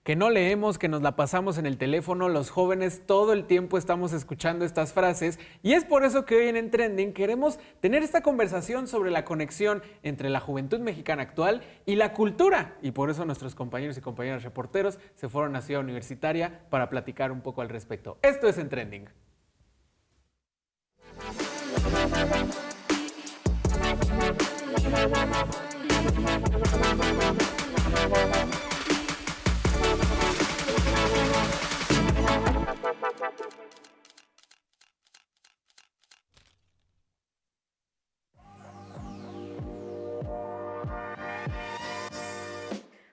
Que no leemos, que nos la pasamos en el teléfono, los jóvenes todo el tiempo estamos escuchando estas frases y es por eso que hoy en Trending queremos tener esta conversación sobre la conexión entre la juventud mexicana actual y la cultura. Y por eso nuestros compañeros y compañeras reporteros se fueron a Ciudad Universitaria para platicar un poco al respecto. Esto es En Trending.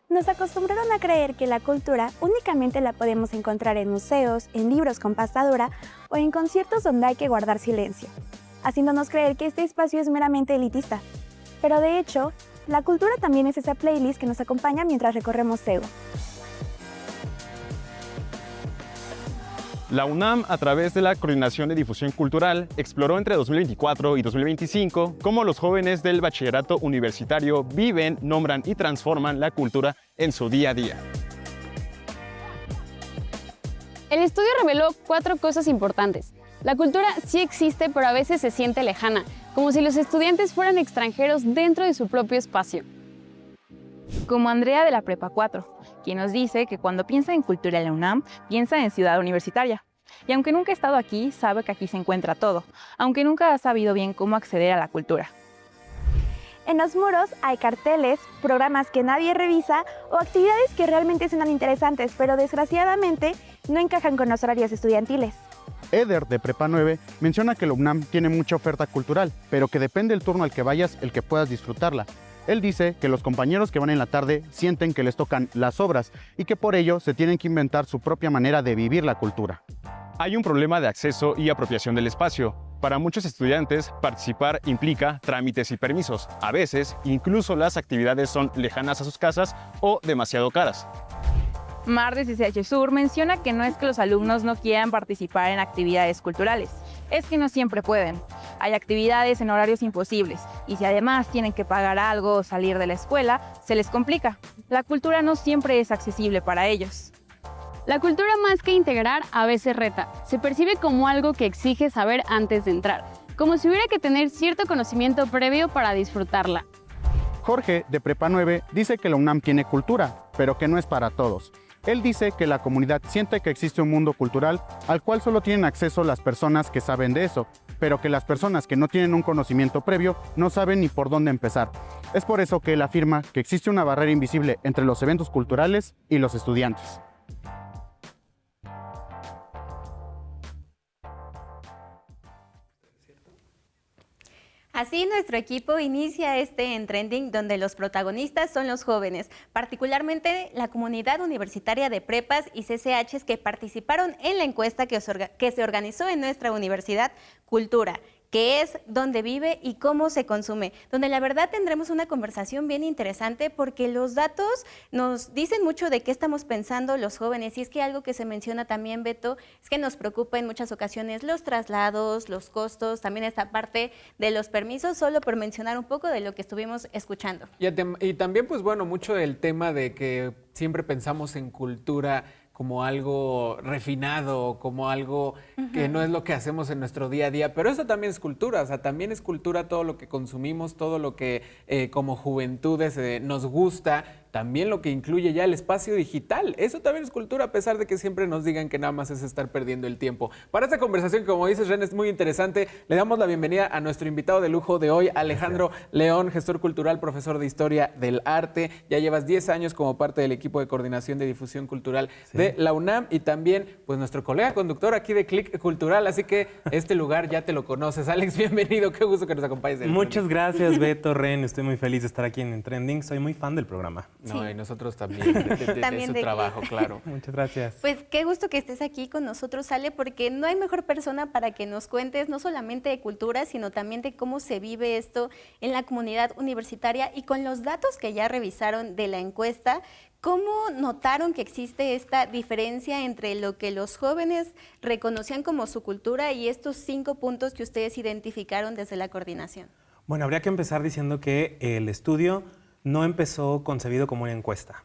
Nos acostumbraron a creer que la cultura únicamente la podemos encontrar en museos, en libros con pasta dura o en conciertos donde hay que guardar silencio, haciéndonos creer que este espacio es meramente elitista. Pero de hecho, la cultura también es esa playlist que nos acompaña mientras recorremos CEU. La UNAM, a través de la Coordinación de Difusión Cultural, exploró entre 2024 y 2025 cómo los jóvenes del bachillerato universitario viven, nombran y transforman la cultura en su día a día. El estudio reveló 4 cosas importantes. La cultura sí existe, pero a veces se siente lejana, como si los estudiantes fueran extranjeros dentro de su propio espacio. Como Andrea de la Prepa 4, quien nos dice que cuando piensa en cultura en la UNAM, piensa en Ciudad Universitaria. Y aunque nunca ha estado aquí, sabe que aquí se encuentra todo, aunque nunca ha sabido bien cómo acceder a la cultura. En los muros hay carteles, programas que nadie revisa o actividades que realmente suenan interesantes, pero desgraciadamente no encajan con los horarios estudiantiles. Eder, de Prepa 9, menciona que la UNAM tiene mucha oferta cultural, pero que depende del turno al que vayas el que puedas disfrutarla. Él dice que los compañeros que van en la tarde sienten que les tocan las obras y que por ello se tienen que inventar su propia manera de vivir la cultura. Hay un problema de acceso y apropiación del espacio. Para muchos estudiantes, participar implica trámites y permisos. A veces, incluso las actividades son lejanas a sus casas o demasiado caras. Mar de CCH Sur menciona que no es que los alumnos no quieran participar en actividades culturales, es que no siempre pueden. Hay actividades en horarios imposibles y si además tienen que pagar algo o salir de la escuela, se les complica. La cultura no siempre es accesible para ellos. La cultura, más que integrar, a veces reta. Se percibe como algo que exige saber antes de entrar, como si hubiera que tener cierto conocimiento previo para disfrutarla. Jorge, de Prepa 9, dice que la UNAM tiene cultura, pero que no es para todos. Él dice que la comunidad siente que existe un mundo cultural al cual solo tienen acceso las personas que saben de eso, pero que las personas que no tienen un conocimiento previo no saben ni por dónde empezar. Es por eso que él afirma que existe una barrera invisible entre los eventos culturales y los estudiantes. Así nuestro equipo inicia En Trending, donde los protagonistas son los jóvenes, particularmente la comunidad universitaria de prepas y CCHs que participaron en la encuesta que se organizó en nuestra universidad, Cultura, qué es, dónde vive y cómo se consume, donde la verdad tendremos una conversación bien interesante porque los datos nos dicen mucho de qué estamos pensando los jóvenes y es que algo que se menciona también, Beto, es que nos preocupa en muchas ocasiones los traslados, los costos, también esta parte de los permisos, solo por mencionar un poco de lo que estuvimos escuchando. Y también, pues bueno, mucho el tema de que siempre pensamos en cultura como algo refinado, como algo que no es lo que hacemos en nuestro día a día, pero eso también es cultura, o sea, también es cultura todo lo que consumimos, todo lo que como juventudes nos gusta, también lo que incluye ya el espacio digital, eso también es cultura, a pesar de que siempre nos digan que nada más es estar perdiendo el tiempo. Para esta conversación, como dices, Ren, es muy interesante, le damos la bienvenida a nuestro invitado de lujo de hoy, Alejandro León, gestor cultural, profesor de Historia del Arte, ya llevas 10 años como parte del equipo de coordinación de difusión cultural de la UNAM y también pues nuestro colega conductor aquí de Click Cultural, así que este lugar ya te lo conoces. Alex, bienvenido, qué gusto que nos acompañes. Muchas gracias, Beto, Ren, estoy muy feliz de estar aquí en Trending, soy muy fan del programa. No, y nosotros también, de su trabajo, claro. Muchas gracias. Pues qué gusto que estés aquí con nosotros, Ale, porque no hay mejor persona para que nos cuentes no solamente de cultura, sino también de cómo se vive esto en la comunidad universitaria y con los datos que ya revisaron de la encuesta. ¿Cómo notaron que existe esta diferencia entre lo que los jóvenes reconocían como su cultura y estos 5 puntos que ustedes identificaron desde la coordinación? Bueno, habría que empezar diciendo que el estudio no empezó concebido como una encuesta.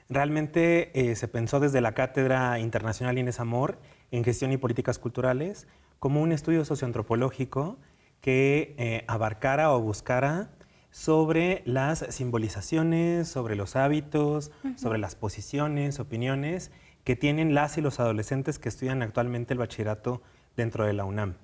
Realmente se pensó desde la Cátedra Internacional Inés Amor en Gestión y Políticas Culturales como un estudio socioantropológico que abarcara o buscara sobre las simbolizaciones, sobre los hábitos, sobre las posiciones, opiniones que tienen las y los adolescentes que estudian actualmente el bachillerato dentro de la UNAM.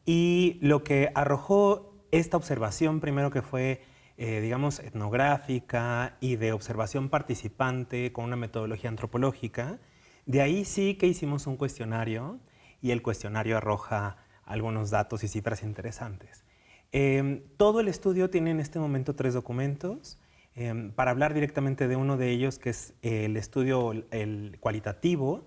Y lo que arrojó esta observación, primero que fue, digamos, etnográfica y de observación participante con una metodología antropológica, de ahí sí que hicimos un cuestionario y el cuestionario arroja algunos datos y cifras interesantes. Todo el estudio tiene en este momento 3 documentos. Para hablar directamente de uno de ellos, que es el estudio el cualitativo,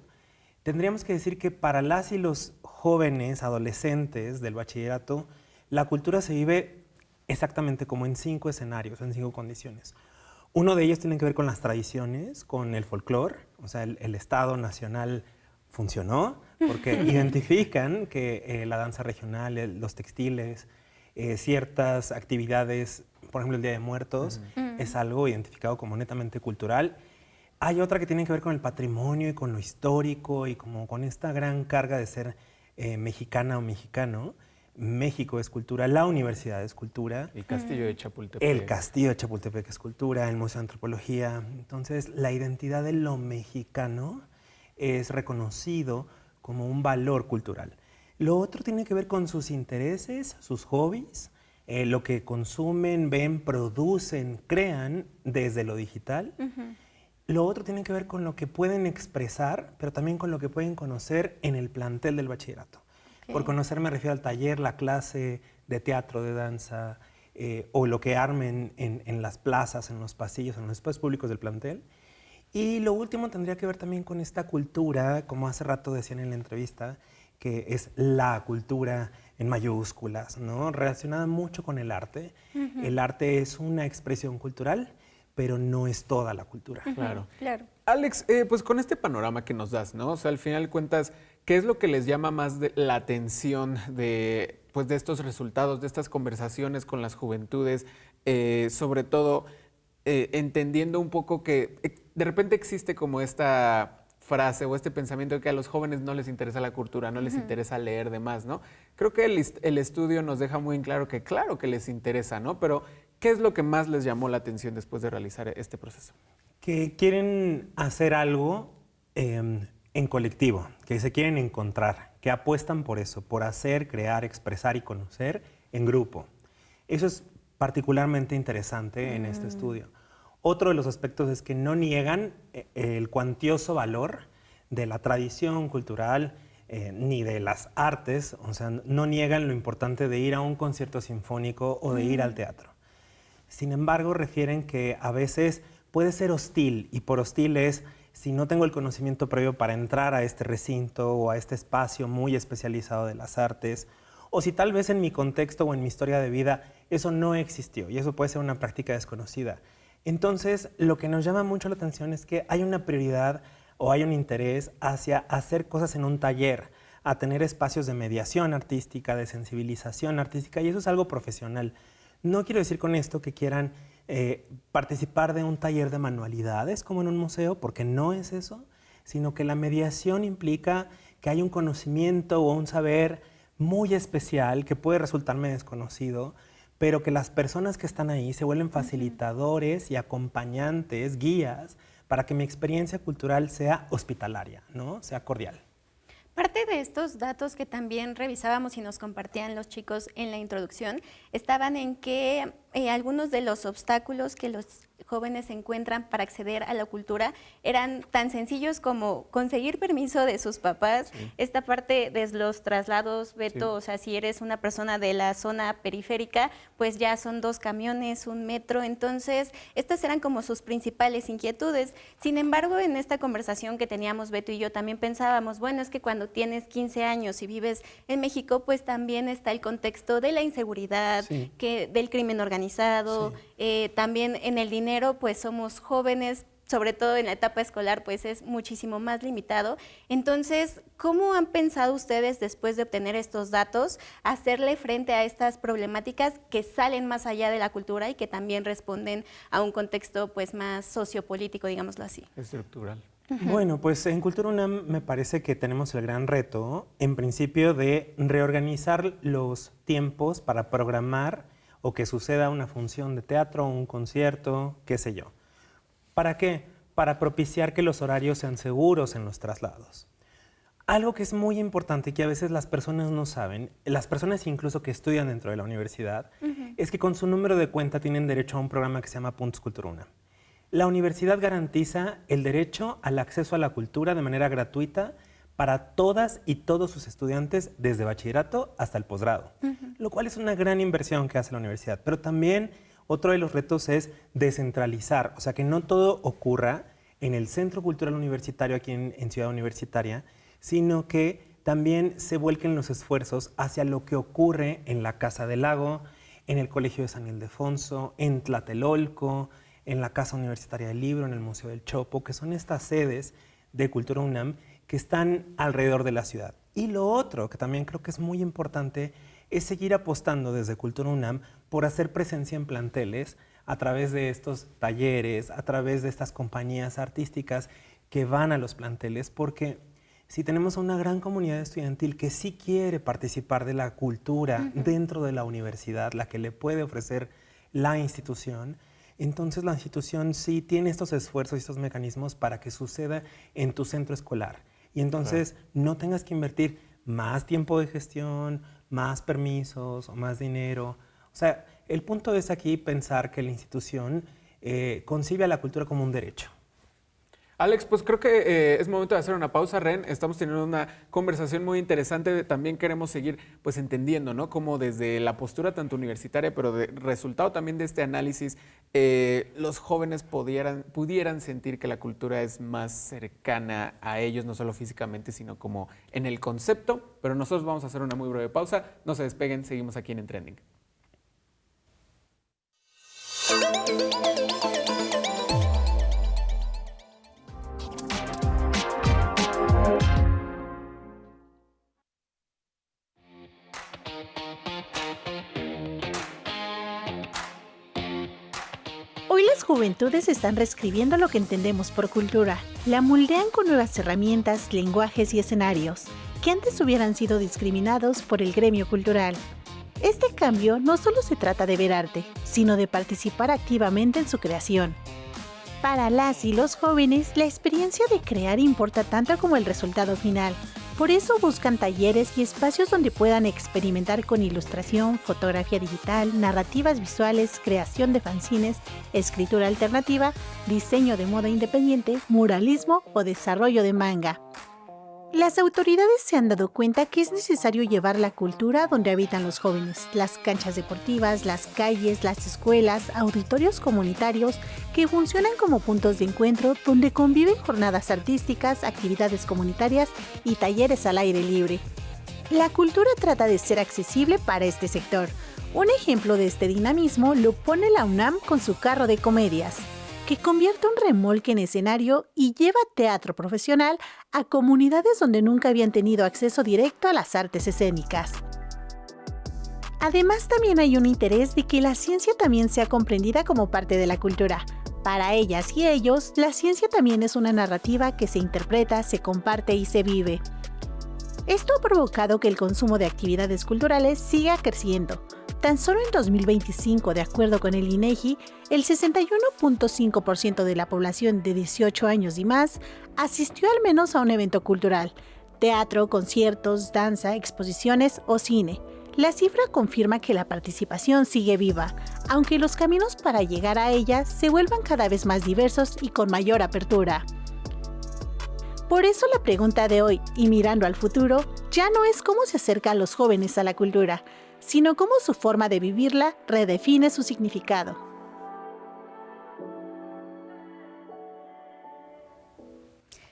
tendríamos que decir que para las y los jóvenes adolescentes del bachillerato, la cultura se vive exactamente como en 5 escenarios, en 5 condiciones. Uno de ellos tiene que ver con las tradiciones, con el folclore, o sea, el Estado nacional funcionó porque identifican que la danza regional, los textiles, ciertas actividades, por ejemplo el Día de Muertos, es algo identificado como netamente cultural. Hay otra que tiene que ver con el patrimonio y con lo histórico y como con esta gran carga de ser mexicana o mexicano. México es cultura, la universidad es cultura. El Castillo de Chapultepec. El Castillo de Chapultepec es cultura, el Museo de Antropología. Entonces, la identidad de lo mexicano es reconocido como un valor cultural. Lo otro tiene que ver con sus intereses, sus hobbies, lo que consumen, ven, producen, crean desde lo digital. Lo otro tiene que ver con lo que pueden expresar, pero también con lo que pueden conocer en el plantel del bachillerato. Por conocer me refiero al taller, la clase de teatro, de danza, o lo que armen en las plazas, en los pasillos, en los espacios públicos del plantel. Y lo último tendría que ver también con esta cultura, como hace rato decían en la entrevista, que es la cultura en mayúsculas, ¿no? Relacionada mucho con el arte. El arte es una expresión cultural, pero no es toda la cultura. Claro. Claro. Alex, pues con este panorama que nos das, ¿no? O sea, al final de cuentas, ¿qué es lo que les llama más la atención de estos resultados, de estas conversaciones con las juventudes? Sobre todo, entendiendo un poco que de repente existe como esta frase o este pensamiento de que a los jóvenes no les interesa la cultura, no les interesa leer demás, ¿no? Creo que el estudio nos deja muy en claro que les interesa, ¿no? Pero, ¿qué es lo que más les llamó la atención después de realizar este proceso? Que quieren hacer algo en colectivo, que se quieren encontrar, que apuestan por eso, por hacer, crear, expresar y conocer en grupo. Eso es particularmente interesante en este estudio. Otro de los aspectos es que no niegan el cuantioso valor de la tradición cultural ni de las artes, o sea, no niegan lo importante de ir a un concierto sinfónico o de ir al teatro. Sin embargo, refieren que a veces puede ser hostil, y por hostil es si no tengo el conocimiento previo para entrar a este recinto o a este espacio muy especializado de las artes, o si tal vez en mi contexto o en mi historia de vida eso no existió y eso puede ser una práctica desconocida. Entonces, lo que nos llama mucho la atención es que hay una prioridad o hay un interés hacia hacer cosas en un taller, a tener espacios de mediación artística, de sensibilización artística, y eso es algo profesional. No quiero decir con esto que quieran participar de un taller de manualidades como en un museo, porque no es eso, sino que la mediación implica que hay un conocimiento o un saber muy especial que puede resultarme desconocido, pero que las personas que están ahí se vuelven facilitadores y acompañantes, guías, para que mi experiencia cultural sea hospitalaria, ¿no? Sea cordial. Parte de estos datos que también revisábamos y nos compartían los chicos en la introducción estaban en que algunos de los obstáculos que los jóvenes encuentran para acceder a la cultura eran tan sencillos como conseguir permiso de sus papás. Sí. Esta parte de los traslados, Beto, sí. O sea, si eres una persona de la zona periférica, pues ya son 2 camiones, un metro. Entonces, estas eran como sus principales inquietudes. Sin embargo, en esta conversación que teníamos Beto y yo también pensábamos, bueno, es que cuando tienes 15 años y vives en México, pues también está el contexto de la inseguridad, del crimen organizado, también en el dinero, pues somos jóvenes, sobre todo en la etapa escolar, pues es muchísimo más limitado. Entonces, ¿cómo han pensado ustedes, después de obtener estos datos, hacerle frente a estas problemáticas que salen más allá de la cultura y que también responden a un contexto pues más sociopolítico, digámoslo así? Estructural. Bueno, pues en Cultura UNAM me parece que tenemos el gran reto, en principio, de reorganizar los tiempos para programar o que suceda una función de teatro, un concierto, qué sé yo. ¿Para qué? Para propiciar que los horarios sean seguros en los traslados. Algo que es muy importante y que a veces las personas no saben, las personas incluso que estudian dentro de la universidad, es que con su número de cuenta tienen derecho a un programa que se llama Puntos Cultura UNAM. La universidad garantiza el derecho al acceso a la cultura de manera gratuita para todas y todos sus estudiantes desde bachillerato hasta el posgrado, lo cual es una gran inversión que hace la universidad. Pero también otro de los retos es descentralizar, o sea, que no todo ocurra en el Centro Cultural Universitario aquí en Ciudad Universitaria, sino que también se vuelquen los esfuerzos hacia lo que ocurre en la Casa del Lago, en el Colegio de San Ildefonso, en Tlatelolco, en la Casa Universitaria del Libro, en el Museo del Chopo, que son estas sedes de Cultura UNAM que están alrededor de la ciudad. Y lo otro, que también creo que es muy importante, es seguir apostando desde Cultura UNAM por hacer presencia en planteles a través de estos talleres, a través de estas compañías artísticas que van a los planteles, porque si tenemos una gran comunidad estudiantil que sí quiere participar de la cultura dentro de la universidad, la que le puede ofrecer la institución, entonces la institución sí tiene estos esfuerzos y estos mecanismos para que suceda en tu centro escolar. Y entonces no tengas que invertir más tiempo de gestión, más permisos o más dinero. O sea, el punto es aquí pensar que la institución concibe a la cultura como un derecho. Alex, pues creo que es momento de hacer una pausa, Ren. Estamos teniendo una conversación muy interesante. También queremos seguir pues entendiendo, ¿no? Cómo desde la postura tanto universitaria, pero de resultado también de este análisis, los jóvenes pudieran sentir que la cultura es más cercana a ellos, no solo físicamente, sino como en el concepto. Pero nosotros vamos a hacer una muy breve pausa. No se despeguen, seguimos aquí en Trending. Hoy las juventudes están reescribiendo lo que entendemos por cultura. La moldean con nuevas herramientas, lenguajes y escenarios, que antes hubieran sido discriminados por el gremio cultural. Este cambio no solo se trata de ver arte, sino de participar activamente en su creación. Para las y los jóvenes, la experiencia de crear importa tanto como el resultado final. Por eso buscan talleres y espacios donde puedan experimentar con ilustración, fotografía digital, narrativas visuales, creación de fanzines, escritura alternativa, diseño de moda independiente, muralismo o desarrollo de manga. Las autoridades se han dado cuenta que es necesario llevar la cultura donde habitan los jóvenes, las canchas deportivas, las calles, las escuelas, auditorios comunitarios que funcionan como puntos de encuentro donde conviven jornadas artísticas, actividades comunitarias y talleres al aire libre. La cultura trata de ser accesible para este sector. Un ejemplo de este dinamismo lo pone la UNAM con su carro de comedias, que convierte un remolque en escenario y lleva teatro profesional a comunidades donde nunca habían tenido acceso directo a las artes escénicas. Además, también hay un interés de que la ciencia también sea comprendida como parte de la cultura. Para ellas y ellos, la ciencia también es una narrativa que se interpreta, se comparte y se vive. Esto ha provocado que el consumo de actividades culturales siga creciendo. Tan solo en 2025, de acuerdo con el INEGI, el 61.5% de la población de 18 años y más asistió al menos a un evento cultural, teatro, conciertos, danza, exposiciones o cine. La cifra confirma que la participación sigue viva, aunque los caminos para llegar a ella se vuelvan cada vez más diversos y con mayor apertura. Por eso la pregunta de hoy, y mirando al futuro, ya no es cómo se acerca a los jóvenes a la cultura, sino cómo su forma de vivirla redefine su significado.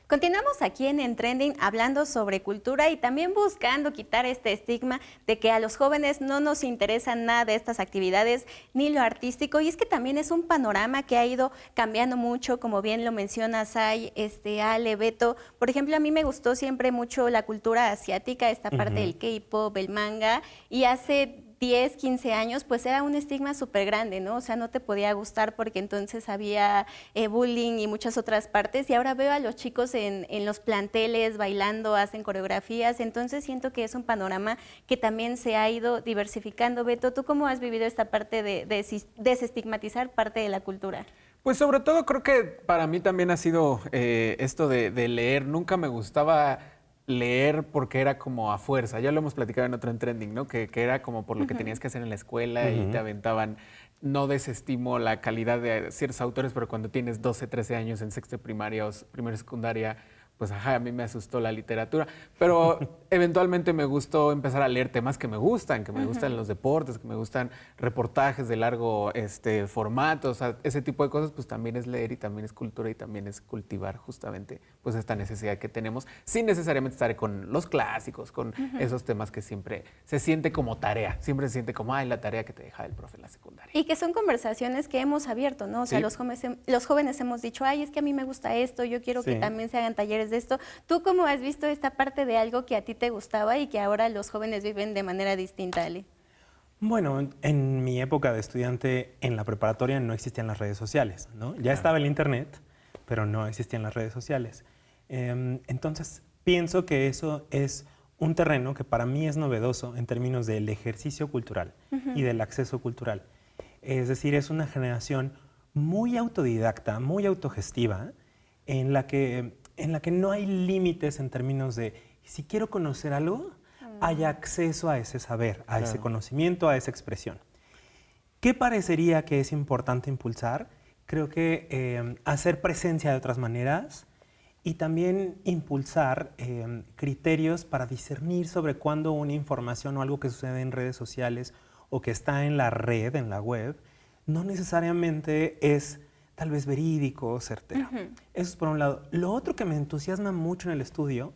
Continuamos aquí en Trending hablando sobre cultura y también buscando quitar este estigma de que a los jóvenes no nos interesa nada de estas actividades ni lo artístico. Y es que también es un panorama que ha ido cambiando mucho, como bien lo menciona Sai, Ale, Beto. Por ejemplo, a mí me gustó siempre mucho la cultura asiática, esta parte del K-pop, el manga, y hace 10, 15 años, pues era un estigma súper grande, ¿no? O sea, no te podía gustar porque entonces había bullying y muchas otras partes. Y ahora veo a los chicos en los planteles bailando, hacen coreografías. Entonces siento que es un panorama que también se ha ido diversificando. Beto, ¿tú cómo has vivido esta parte de desestigmatizar parte de la cultura? Pues sobre todo creo que para mí también ha sido esto de leer. Nunca me gustaba leer porque era como a fuerza. Ya lo hemos platicado en otro en Trending, ¿no? Que era como por lo que tenías que hacer en la escuela y te aventaban. No desestimo la calidad de ciertos autores, pero cuando tienes 12, 13 años en sexto de primaria o primero de secundaria, pues a mí me asustó la literatura. Pero eventualmente me gustó empezar a leer temas que me gustan los deportes, que me gustan reportajes de largo formato, o sea, ese tipo de cosas, pues también es leer y también es cultura y también es cultivar justamente pues esta necesidad que tenemos, sin necesariamente estar con los clásicos, con esos temas que siempre se siente como tarea, siempre se siente como, ay, la tarea que te deja el profe en la secundaria. Y que son conversaciones que hemos abierto, ¿no? O sea, los jóvenes hemos dicho, ay, es que a mí me gusta esto, yo quiero que también se hagan talleres de esto. ¿Tú cómo has visto esta parte de algo que a ti te gustaba y que ahora los jóvenes viven de manera distinta, Ale? Bueno, en mi época de estudiante en la preparatoria no existían las redes sociales, ¿no? Ya estaba el internet, pero no existían las redes sociales. Entonces, pienso que eso es un terreno que para mí es novedoso en términos del ejercicio cultural y del acceso cultural. Es decir, es una generación muy autodidacta, muy autogestiva, en la que no hay límites en términos de si quiero conocer algo, hay acceso a ese saber, a ese conocimiento, a esa expresión. ¿Qué parecería que es importante impulsar? Creo que hacer presencia de otras maneras y también impulsar criterios para discernir sobre cuándo una información o algo que sucede en redes sociales o que está en la red, en la web, no necesariamente es tal vez verídico o certero. Eso es por un lado. Lo otro que me entusiasma mucho en el estudio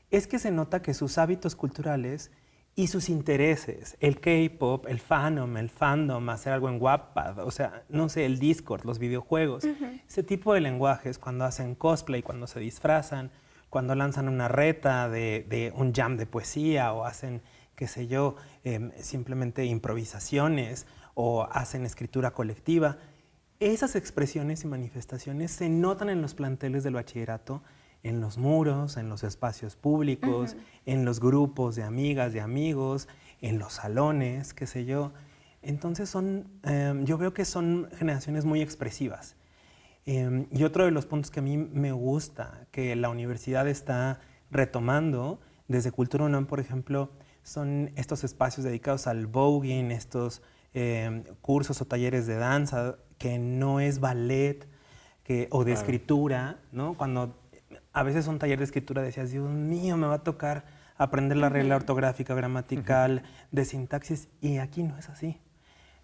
es que se nota que sus hábitos culturales y sus intereses, el K-pop, el fandom, hacer algo en Wattpad, o sea, no sé, el Discord, los videojuegos, ese tipo de lenguajes, cuando hacen cosplay, cuando se disfrazan, cuando lanzan una reta de un jam de poesía o hacen, qué sé yo, simplemente improvisaciones o hacen escritura colectiva. Esas expresiones y manifestaciones se notan en los planteles del bachillerato, en los muros, en los espacios públicos, en los grupos de amigas, de amigos, en los salones, qué sé yo. Entonces yo veo que son generaciones muy expresivas. Y otro de los puntos que a mí me gusta, que la universidad está retomando desde Cultura UNAM, por ejemplo, son estos espacios dedicados al voguing, estos cursos o talleres de danza, que no es ballet o de escritura, ¿no? Cuando a veces un taller de escritura decías, Dios mío, me va a tocar aprender la regla ortográfica, gramatical, de sintaxis, y aquí no es así.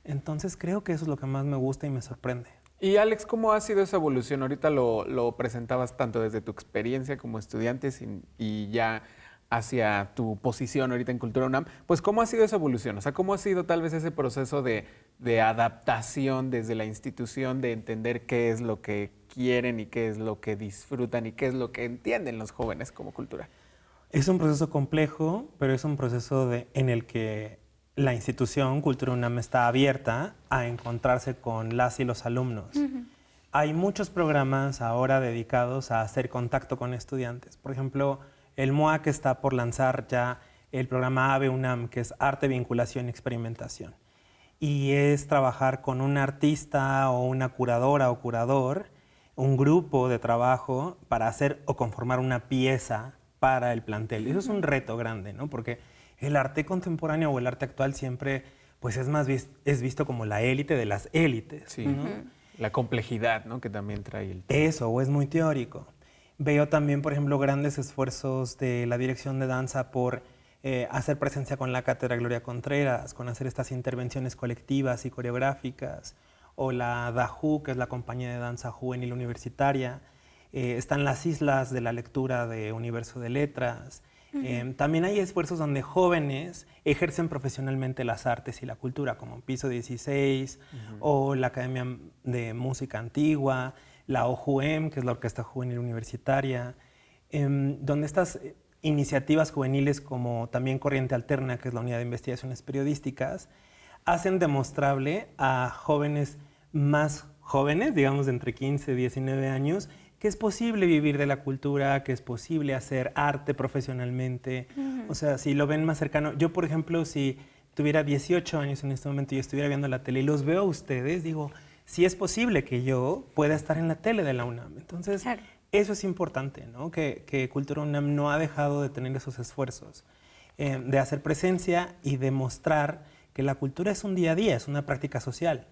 Entonces creo que eso es lo que más me gusta y me sorprende. Y Alex, ¿cómo ha sido esa evolución? Ahorita lo presentabas tanto desde tu experiencia como estudiante y ya hacia tu posición ahorita en Cultura UNAM, pues ¿cómo ha sido esa evolución? O sea, ¿cómo ha sido tal vez ese proceso de adaptación desde la institución, de entender qué es lo que quieren y qué es lo que disfrutan y qué es lo que entienden los jóvenes como cultura? Es un proceso complejo, pero es un proceso en el que la institución Cultura UNAM está abierta a encontrarse con las y los alumnos. Hay muchos programas ahora dedicados a hacer contacto con estudiantes. Por ejemplo, el MOAC está por lanzar ya el programa AVE UNAM, que es Arte, Vinculación y Experimentación. Y es trabajar con un artista o una curadora o curador, un grupo de trabajo para hacer o conformar una pieza para el plantel. Eso es un reto grande, ¿no? Porque el arte contemporáneo o el arte actual siempre pues es visto como la élite de las élites. Sí, ¿no? La complejidad, ¿no? Que también trae el tema. Eso, o es muy teórico. Veo también, por ejemplo, grandes esfuerzos de la dirección de danza por hacer presencia con la Cátedra Gloria Contreras, con hacer estas intervenciones colectivas y coreográficas, o la DAJU, que es la compañía de danza juvenil universitaria. están las islas de la lectura de Universo de Letras. También hay esfuerzos donde jóvenes ejercen profesionalmente las artes y la cultura, como Piso 16 o la Academia de Música Antigua, la OJUEM, que es la Orquesta Juvenil Universitaria, donde estas iniciativas juveniles como también Corriente Alterna, que es la Unidad de Investigaciones Periodísticas, hacen demostrable a jóvenes más jóvenes, digamos de entre 15 y 19 años, que es posible vivir de la cultura, que es posible hacer arte profesionalmente. O sea, si lo ven más cercano. Yo, por ejemplo, si tuviera 18 años en este momento y estuviera viendo la tele y los veo a ustedes, digo, sí es posible que yo pueda estar en la tele de la UNAM. Entonces, claro, eso es importante, ¿no? Que Cultura UNAM no ha dejado de tener esos esfuerzos de hacer presencia y demostrar que la cultura es un día a día, es una práctica social.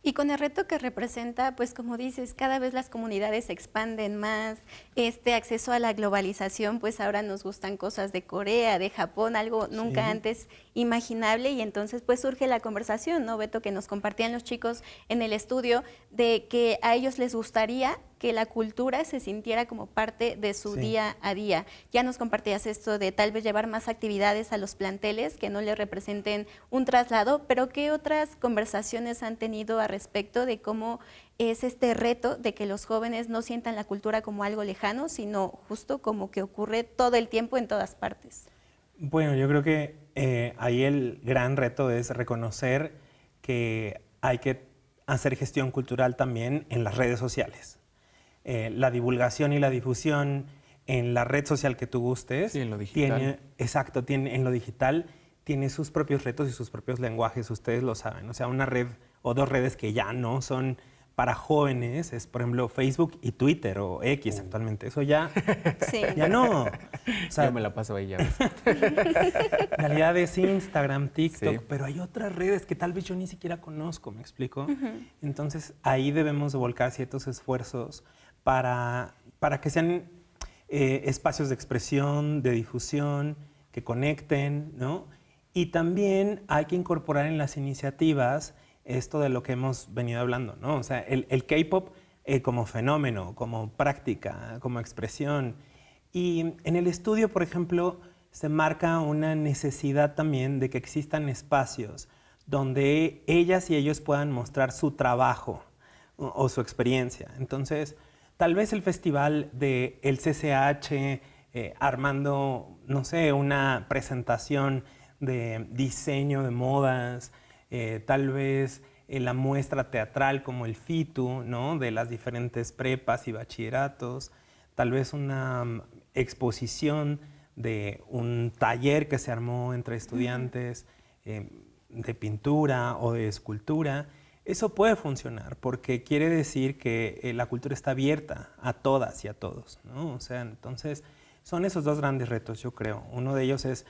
Y con el reto que representa, pues como dices, cada vez las comunidades se expanden más, este acceso a la globalización, pues ahora nos gustan cosas de Corea, de Japón, algo nunca antes imaginable, y entonces pues surge la conversación, ¿no, Beto? Que nos compartían los chicos en el estudio, de que a ellos les gustaría que la cultura se sintiera como parte de su día a día. Ya nos compartías esto de tal vez llevar más actividades a los planteles que no le representen un traslado, pero ¿qué otras conversaciones han tenido al respecto de cómo es este reto de que los jóvenes no sientan la cultura como algo lejano, sino justo como que ocurre todo el tiempo en todas partes? Bueno, yo creo que ahí el gran reto es reconocer que hay que hacer gestión cultural también en las redes sociales. La divulgación y la difusión en la red social que tú gustes, sí, en lo digital. En lo digital tiene sus propios retos y sus propios lenguajes, ustedes lo saben. O sea, una red o dos redes que ya no son para jóvenes es, por ejemplo, Facebook y Twitter o X actualmente. Eso ya, ya no. O sea, yo me la paso ahí ya. En realidad es Instagram, TikTok, pero hay otras redes que tal vez yo ni siquiera conozco, ¿me explico? Entonces, ahí debemos de volcar ciertos esfuerzos para que sean espacios de expresión, de difusión, que conecten, ¿no? Y también hay que incorporar en las iniciativas esto de lo que hemos venido hablando, ¿no? O sea, el K-pop como fenómeno, como práctica, como expresión. Y en el estudio, por ejemplo, se marca una necesidad también de que existan espacios donde ellas y ellos puedan mostrar su trabajo o su experiencia. Entonces, tal vez el festival del CCH armando, no sé, una presentación de diseño de modas, tal vez la muestra teatral como el FITU, ¿no? De las diferentes prepas y bachilleratos, tal vez una exposición de un taller que se armó entre estudiantes de pintura o de escultura. Eso puede funcionar porque quiere decir que la cultura está abierta a todas y a todos, ¿no? O sea, entonces son esos dos grandes retos, yo creo. Uno de ellos es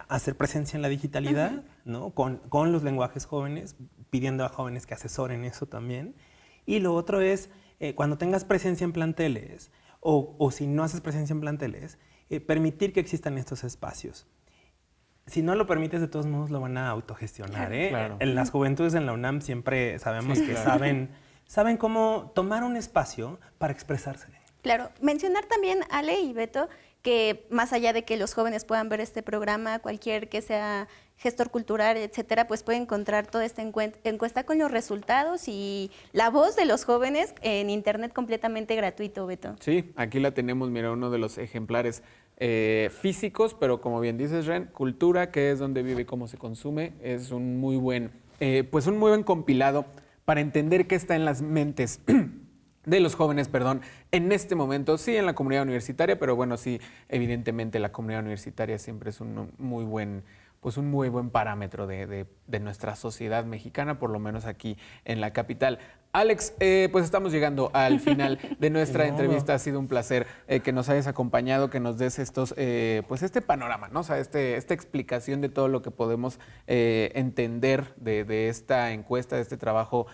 hacer presencia en la digitalidad, ¿no? Con los lenguajes jóvenes, pidiendo a jóvenes que asesoren eso también. Y lo otro es, cuando tengas presencia en planteles, o si no haces presencia en planteles, permitir que existan estos espacios. Si no lo permites, de todos modos lo van a autogestionar, ¿eh? Claro. Las juventudes en la UNAM siempre sabemos que saben cómo tomar un espacio para expresarse. Claro, mencionar también, Ale y Beto, que más allá de que los jóvenes puedan ver este programa, cualquier que sea gestor cultural, etcétera, pues puede encontrar toda esta encuesta con los resultados y la voz de los jóvenes en internet completamente gratuito, Beto. Sí, aquí la tenemos, mira, uno de los ejemplares físicos, pero como bien dices, Ren, cultura, que es donde vive y cómo se consume, es un muy buen, un muy buen compilado para entender qué está en las mentes de los jóvenes, en este momento, sí en la comunidad universitaria, pero bueno, sí, evidentemente la comunidad universitaria siempre es un muy buen parámetro de nuestra sociedad mexicana, por lo menos aquí en la capital. Alex, pues estamos llegando al final de nuestra entrevista. Ha sido un placer que nos hayas acompañado, que nos des este panorama, ¿no? O sea, esta explicación de todo lo que podemos entender de esta encuesta, de este trabajo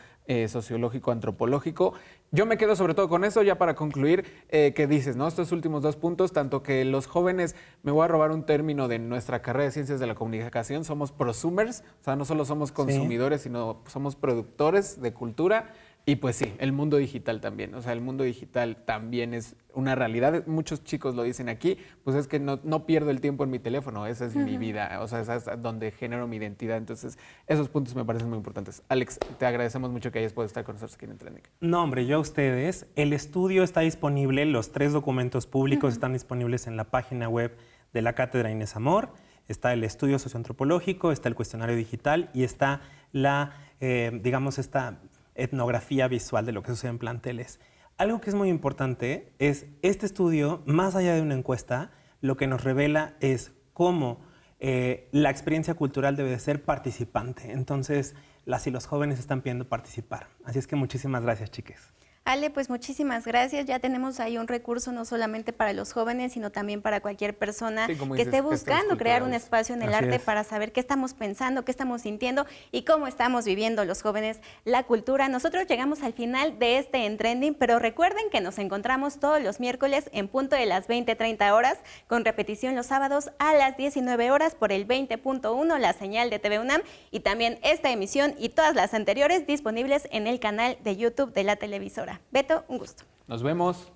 sociológico, antropológico. Yo me quedo sobre todo con eso, ya para concluir, que dices, ¿no? Estos últimos dos puntos, tanto que los jóvenes, me voy a robar un término de nuestra carrera de Ciencias de la Comunicación, somos prosumers, o sea, no solo somos consumidores, sino somos productores de cultura. Y pues sí, el mundo digital también. O sea, el mundo digital también es una realidad. Muchos chicos lo dicen aquí, pues es que no pierdo el tiempo en mi teléfono, esa es mi vida, o sea, esa es donde genero mi identidad. Entonces, esos puntos me parecen muy importantes. Alex, te agradecemos mucho que hayas podido estar con nosotros aquí en el Trending. No, hombre, yo a ustedes. El estudio está disponible, los 3 documentos públicos están disponibles en la página web de la Cátedra Inés Amor. Está el estudio socioantropológico, está el cuestionario digital y está la, esta etnografía visual de lo que sucede en planteles. Algo que es muy importante es este estudio, más allá de una encuesta, lo que nos revela es cómo la experiencia cultural debe de ser participante. Entonces, las y los jóvenes están pidiendo participar. Así es que muchísimas gracias, chiques. Ale, pues muchísimas gracias. Ya tenemos ahí un recurso no solamente para los jóvenes, sino también para cualquier persona que esté buscando crear un espacio en el arte para saber qué estamos pensando, qué estamos sintiendo y cómo estamos viviendo los jóvenes la cultura. Nosotros llegamos al final de este En Trending, pero recuerden que nos encontramos todos los miércoles en punto de las 20:30 horas, con repetición los sábados a las 19 horas por el 20.1, la señal de TV UNAM, y también esta emisión y todas las anteriores disponibles en el canal de YouTube de la televisora. Beto, un gusto. Nos vemos.